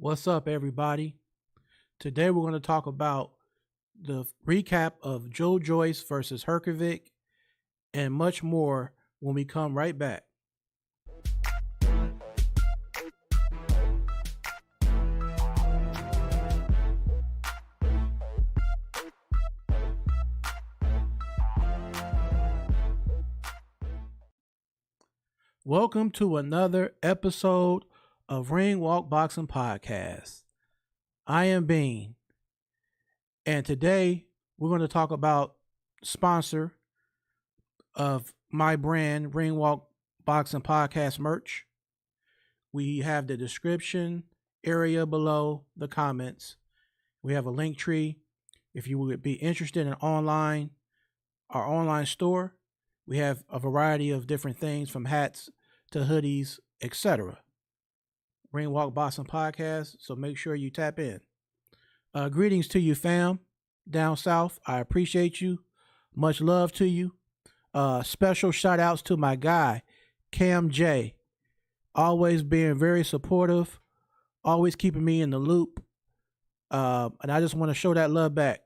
What's up, everybody? Today we're going to talk about the recap of Joyce versus Herkovic and much more when we come right back. Welcome to another episode of Ring Walk Boxing Podcast. I am Bean, and today we're going to talk about sponsor of my brand, Ring Walk Boxing Podcast merch. We have the description area below the comments. We have a link tree. If you would be interested in our online store, we have a variety of different things from hats to hoodies, etc. Ring Walk Boxing Podcast, so make sure you tap in. Greetings to you, fam, down south. I appreciate you. Much love to you. Special shout outs to my guy, Cam J. Always being very supportive, always keeping me in the loop. And I just want to show that love back.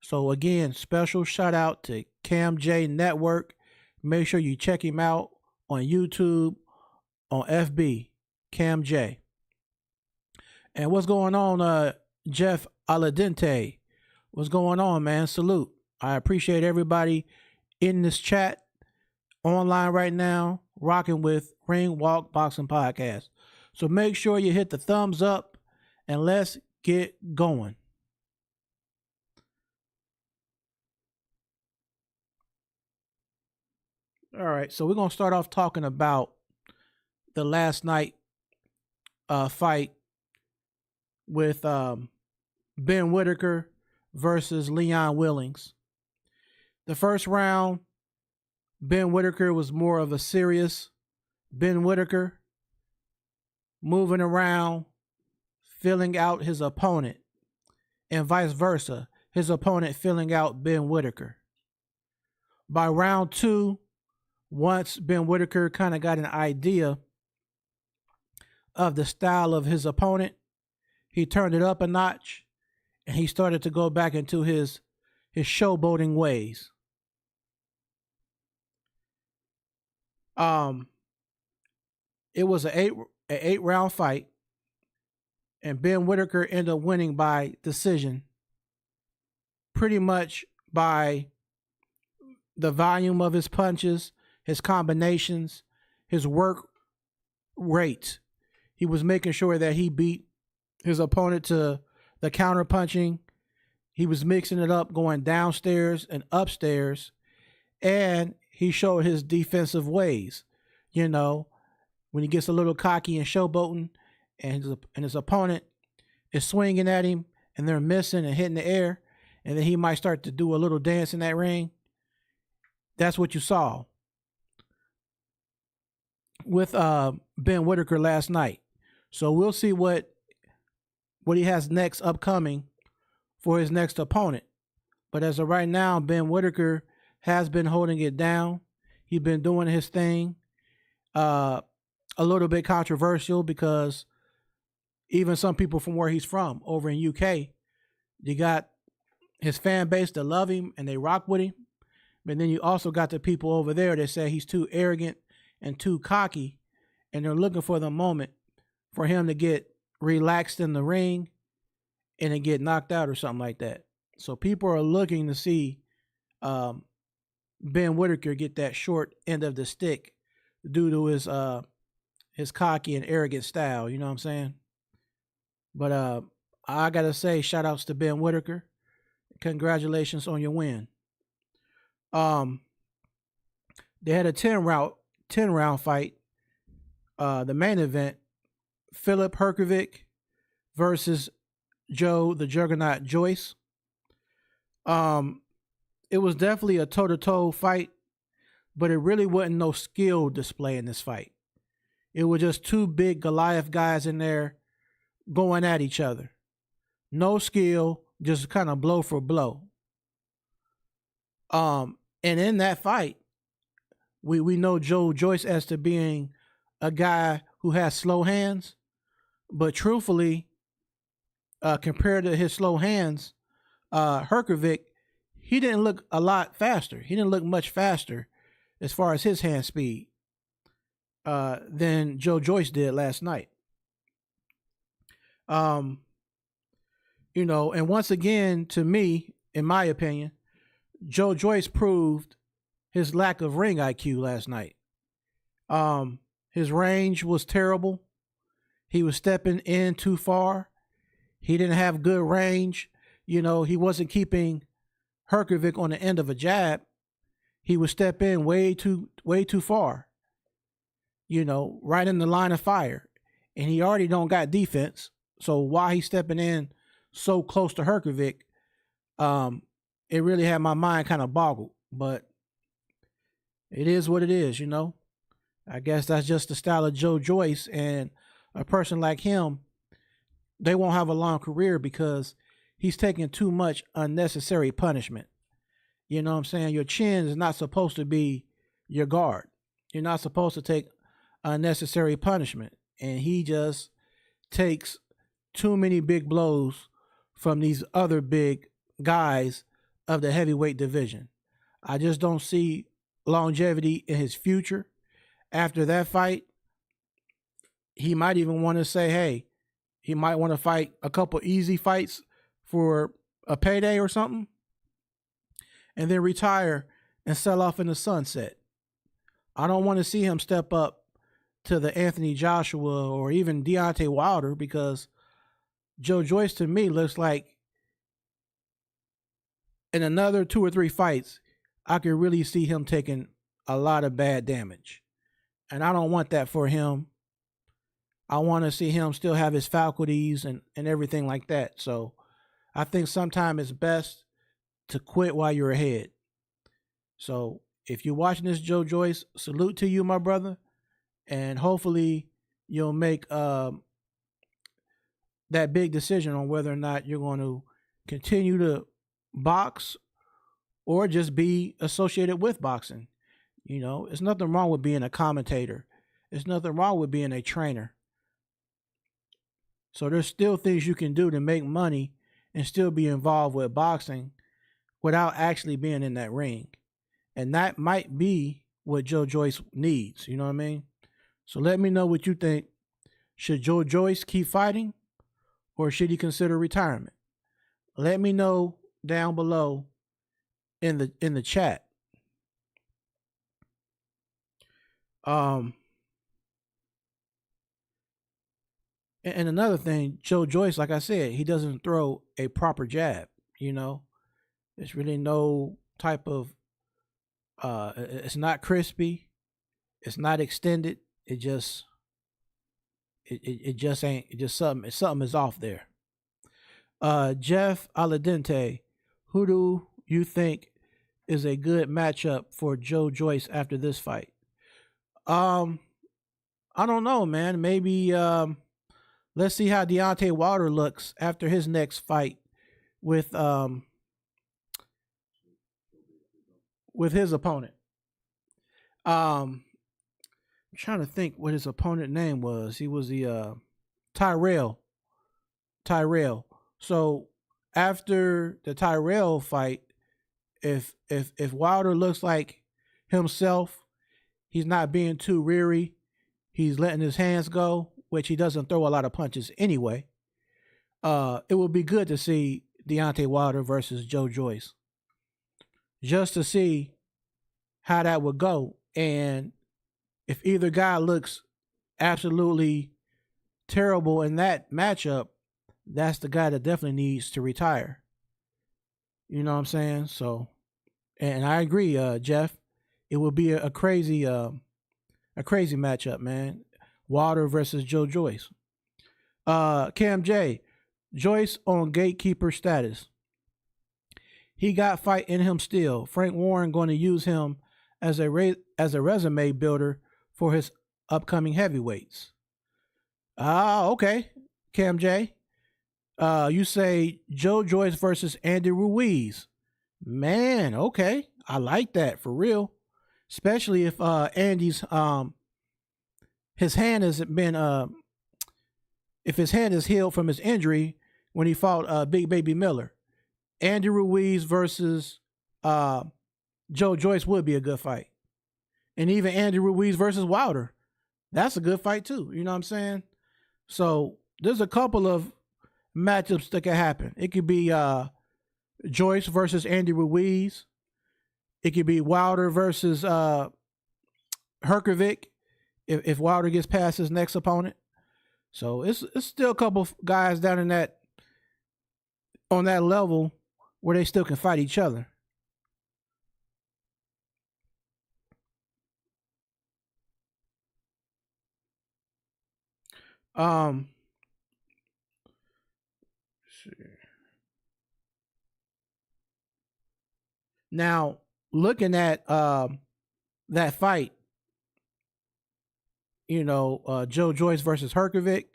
So again, special shout out to Cam J Network. Make sure you check him out on YouTube, on FB, Cam J. And what's going on, Jeff Aladente? What's going on, man? Salute. I appreciate everybody in this chat online right now, rocking with Ring Walk Boxing Podcast. So make sure you hit the thumbs up and let's get going. All right, so we're going to start off talking about the last night fight with Ben Whitaker versus Leon Willings. The first round, Ben Whitaker was more of a serious Ben Whitaker, moving around, filling out his opponent, and vice versa, his opponent filling out Ben Whitaker. By round two, once Ben Whitaker kind of got an idea of the style of his opponent, he turned it up a notch and he started to go back into his showboating ways. It was an eight round fight, and Ben Whitaker ended up winning by decision, pretty much by the volume of his punches, his combinations, his work rate. He was making sure that he beat his opponent to the counter punching. He was mixing it up, going downstairs and upstairs, and he showed his defensive ways. You know, when he gets a little cocky and showboating, and his opponent is swinging at him, and they're missing and hitting the air, and then he might start to do a little dance in that ring. That's what you saw with Ben Whitaker last night. So we'll see what he has next upcoming for his next opponent. But as of right now, Ben Whitaker has been holding it down. He's been doing his thing. A little bit controversial because even some people from where he's from over in UK, you got his fan base that love him and they rock with him. But then you also got the people over there that say he's too arrogant and too cocky, and they're looking for the moment for him to get relaxed in the ring and then get knocked out or something like that. So people are looking to see Ben Whitaker get that short end of the stick due to his cocky and arrogant style. You know what I'm saying? But I gotta say, shout outs to Ben Whitaker. Congratulations on your win. They had a 10 round fight. The main event, Filip Hrgovic versus Joe the Juggernaut Joyce. It was definitely a toe-to-toe fight, but it really wasn't no skill display in this fight. It was just two big Goliath guys in there going at each other. No skill, just kind of blow for blow. And in that fight, we know Joe Joyce as to being a guy who has slow hands, but truthfully, compared to his slow hands, Herkovic, he didn't look a lot faster. He didn't look much faster as far as his hand speed than Joe Joyce did last night. Um, and once again, to me, in my opinion, Joe Joyce proved his lack of ring IQ last night. His range was terrible. He was stepping in too far. He didn't have good range. He wasn't keeping Herkovic on the end of a jab. He would step in way too far. Right in the line of fire, and he already don't got defense. So why he's stepping in so close to Herkovic, it really had my mind kind of boggled. But it is what it is, I guess that's just the style of Joe Joyce, and a person like him, they won't have a long career because he's taking too much unnecessary punishment. You know what I'm saying? Your chin is not supposed to be your guard. You're not supposed to take unnecessary punishment. And he just takes too many big blows from these other big guys of the heavyweight division. I just don't see longevity in his future. After that fight, he might even want to say, hey, he might want to fight a couple easy fights for a payday or something, and then retire and sell off in the sunset. I don't want to see him step up to the Anthony Joshua or even Deontay Wilder, because Joe Joyce to me looks like in another 2 or 3 fights, I could really see him taking a lot of bad damage. And I don't want that for him. I want to see him still have his faculties and everything like that. So I think sometimes it's best to quit while you're ahead. So if you're watching this, Joe Joyce, salute to you, my brother. And hopefully you'll make that big decision on whether or not you're going to continue to box or just be associated with boxing. There's nothing wrong with being a commentator. There's nothing wrong with being a trainer. So there's still things you can do to make money and still be involved with boxing without actually being in that ring. And that might be what Joe Joyce needs. You know what I mean? So let me know what you think. Should Joe Joyce keep fighting, or should he consider retirement? Let me know down below in the chat. And another thing, Joe Joyce, like I said, he doesn't throw a proper jab. There's really no type of it's not crispy, it's not extended. It just ain't. It just something is off there. Jeff Aladente, who do you think is a good matchup for Joe Joyce after this fight? I don't know, man. Maybe let's see how Deontay Wilder looks after his next fight with his opponent. I'm trying to think what his opponent name was. He was the Tyrell. So after the Tyrell fight, if Wilder looks like himself, he's not being too reary, he's letting his hands go, which he doesn't throw a lot of punches anyway. It would be good to see Deontay Wilder versus Joe Joyce, just to see how that would go. And if either guy looks absolutely terrible in that matchup, that's the guy that definitely needs to retire. You know what I'm saying? So, and I agree, Jeff. It would be a crazy matchup, man. Wilder versus Joe Joyce. Cam J, Joyce on gatekeeper status. He got fight in him still. Frank Warren going to use him as a resume builder for his upcoming heavyweights. Okay, Cam J. You say Joe Joyce versus Andy Ruiz. Man, okay. I like that for real. Especially if Andy's his hand hasn't been if his hand is healed from his injury, when he fought Big Baby Miller. Andy Ruiz versus uh, Joe Joyce would be a good fight. And even Andy Ruiz versus Wilder, that's a good fight too. You know what I'm saying? So there's a couple of matchups that could happen. It could be Joyce versus Andy Ruiz. It could be Wilder versus Herkovic if Wilder gets past his next opponent. So it's still a couple of guys down in that on that level where they still can fight each other. Um, now looking at that fight, Joe Joyce versus Herkovic,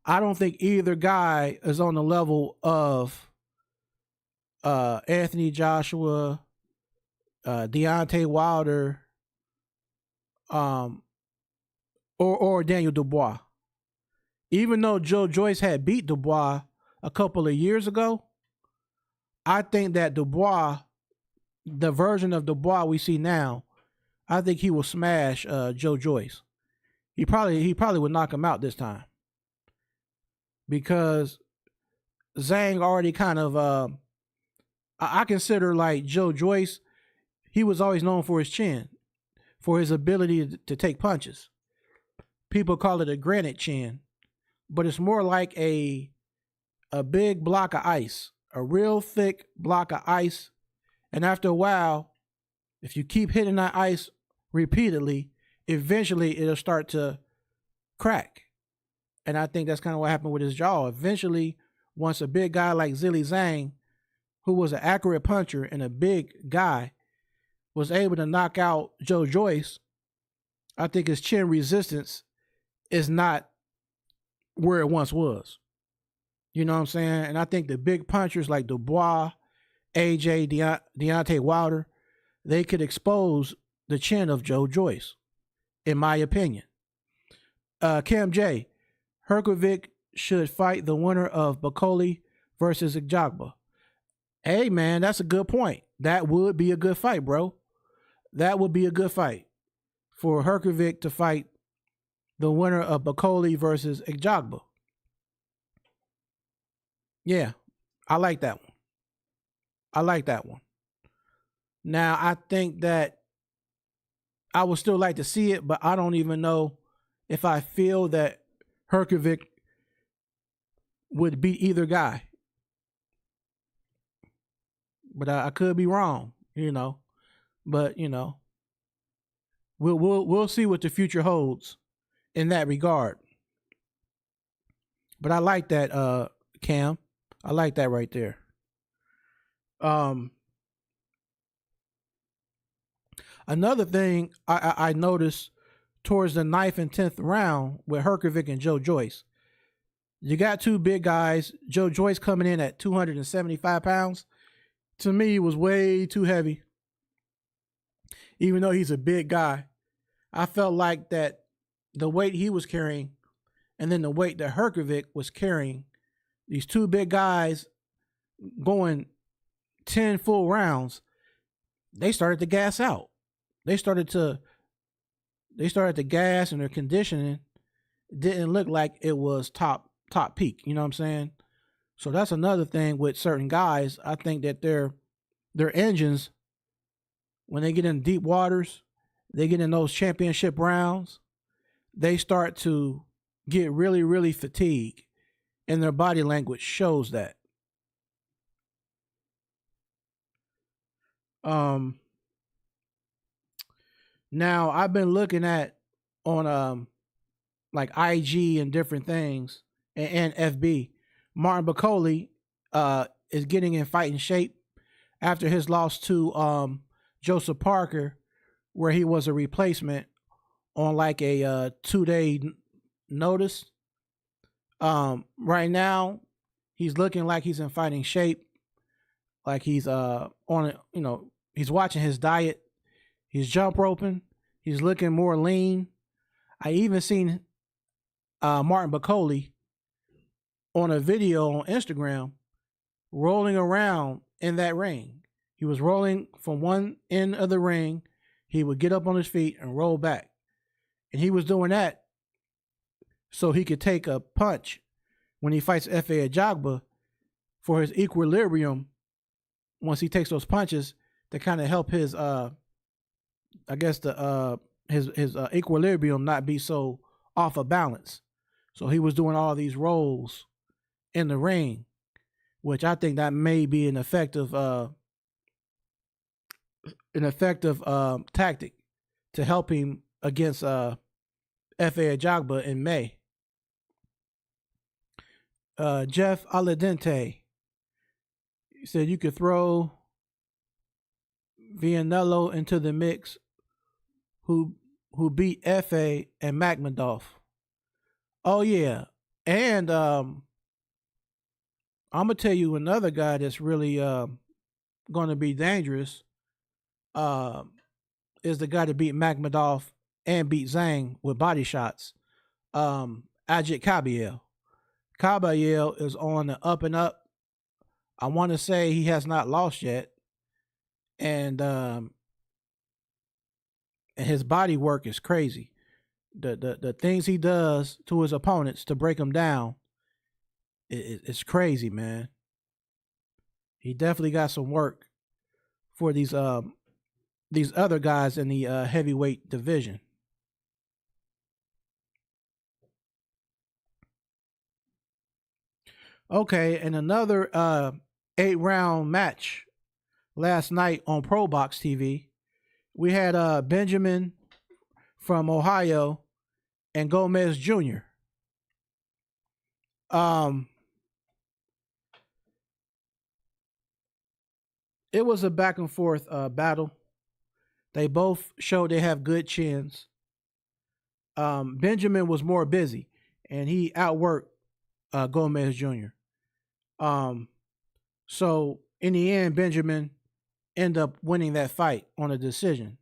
I don't think either guy is on the level of Anthony Joshua, Deontay Wilder, or Daniel Dubois. Even though Joe Joyce had beat Dubois a couple of years ago, I think that Dubois, the version of Dubois we see now, I think he will smash Joe Joyce. He probably would knock him out this time because Zhang already kind of I consider like Joe Joyce, he was always known for his chin, for his ability to take punches. People call it a granite chin, but it's more like a big block of ice, a real thick block of ice. And after a while, if you keep hitting that ice repeatedly, eventually it'll start to crack. And I think that's kind of what happened with his jaw. Eventually, once a big guy like Zhilei Zhang, who was an accurate puncher and a big guy, was able to knock out Joe Joyce, I think his chin resistance is not where it once was. You know what I'm saying? And I think the big punchers like Dubois, AJ, Deontay Wilder, they could expose the chin of Joe Joyce, in my opinion. Cam J, Herkovic should fight the winner of Bakoli versus Ijagba. Hey, man, that's a good point. That would be a good fight, bro. That would be a good fight for Herkovic to fight the winner of Bakoli versus Ijagba. Yeah, I like that one. I like that one. Now, I think that I would still like to see it, but I don't even know if I feel that Herkovic would beat either guy. But I could be wrong, But we'll see what the future holds in that regard. But I like that, Cam. I like that right there. Another thing I noticed towards the 9th and 10th round with Herkovic and Joe Joyce, you got two big guys. Joe Joyce coming in at 275 pounds. To me, was way too heavy. Even though he's a big guy, I felt like that the weight he was carrying and then the weight that Herkovic was carrying, these two big guys going 10 full rounds, they started to gas out. They started to gas, and their conditioning didn't look like it was top peak. You know what I'm saying? So that's another thing with certain guys. I think that their engines, when they get in deep waters, they get in those championship rounds, they start to get really, really fatigued, and their body language shows that. Now I've been looking at on like IG and different things and FB. Martin Bakoli is getting in fighting shape after his loss to Joseph Parker, where he was a replacement on like a 2-day notice. Right now, he's looking like he's in fighting shape, like he's on it. He's watching his diet. He's jump roping. He's looking more lean. I even seen Martin Bakoli on a video on Instagram rolling around in that ring. He was rolling from one end of the ring. He would get up on his feet and roll back. And he was doing that so he could take a punch when he fights Efe Ajagba for his equilibrium once he takes those punches to kind of help his his equilibrium not be so off of balance. So he was doing all these rolls in the ring, which I think that may be an effective tactic to help him against Efe Ajagba in May. Jeff Aladente said you could throw Vianello into the mix, who beat Efe and Magmadov. Oh yeah, and I'm gonna tell you another guy that's really gonna be dangerous. Is the guy that beat Magmadov and beat Zhang with body shots. Ajit Kabayel. Kabayel is on the up and up. I want to say he has not lost yet, and his body work is crazy. The things he does to his opponents to break them down, it's crazy, man. He definitely got some work for these other guys in the heavyweight division. Okay, and another 8-round match last night on Pro Box TV. We had Benjamin from Ohio and Gomez Jr. It was a back and forth battle. They both showed they have good chins. Benjamin was more busy, and he outworked Gomez Jr. So in the end, Benjamin ended up winning that fight on a decision.